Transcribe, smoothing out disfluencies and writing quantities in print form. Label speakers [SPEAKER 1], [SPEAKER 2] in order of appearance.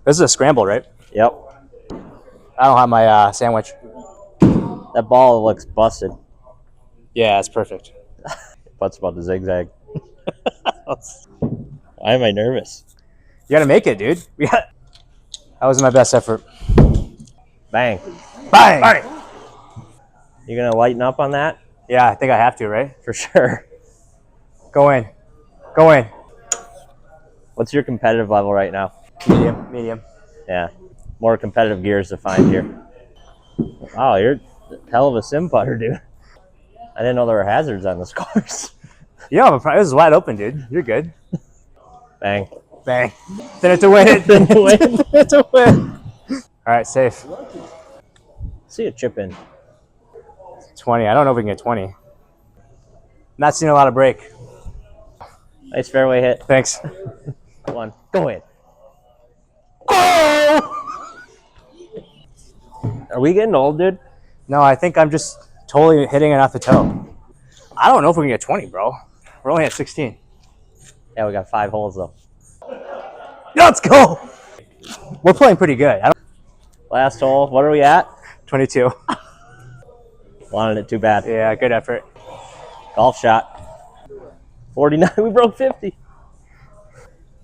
[SPEAKER 1] This is a scramble, right?
[SPEAKER 2] Yep.
[SPEAKER 1] I don't have my sandwich.
[SPEAKER 2] That ball looks busted.
[SPEAKER 1] Yeah, it's perfect.
[SPEAKER 2] What's about the zigzag? Why am I nervous?
[SPEAKER 1] You gotta make it, dude. That was my best effort.
[SPEAKER 2] Bang.
[SPEAKER 1] Bang! Bang!
[SPEAKER 2] You gonna lighten up on that?
[SPEAKER 1] Yeah, I think I have to, right?
[SPEAKER 2] For sure.
[SPEAKER 1] Go in. Go in.
[SPEAKER 2] What's your competitive level right now?
[SPEAKER 1] Medium. Medium.
[SPEAKER 2] Yeah. More competitive gears to find here. Wow, you're a hell of a sim putter, dude. I didn't know there were hazards on this course.
[SPEAKER 1] Yeah, but this is wide open, dude. You're good.
[SPEAKER 2] Bang.
[SPEAKER 1] Bang. Then it's a win. It's a win. All right, safe.
[SPEAKER 2] See a chip in.
[SPEAKER 1] 20. I don't know if we can get 20. Not seeing a lot of break.
[SPEAKER 2] Nice fairway hit.
[SPEAKER 1] Thanks.
[SPEAKER 2] Come on. Go in.
[SPEAKER 1] Oh!
[SPEAKER 2] Are we getting old, dude?
[SPEAKER 1] No, I think I'm just totally hitting it off the toe. I don't know if we can get 20, bro. We're only at 16.
[SPEAKER 2] Yeah, we got 5 holes, though.
[SPEAKER 1] Let's go! We're playing pretty good.
[SPEAKER 2] Last hole. What are we at?
[SPEAKER 1] 22.
[SPEAKER 2] Wanted it too bad.
[SPEAKER 1] Yeah, good effort.
[SPEAKER 2] Golf shot. 49. We broke 50.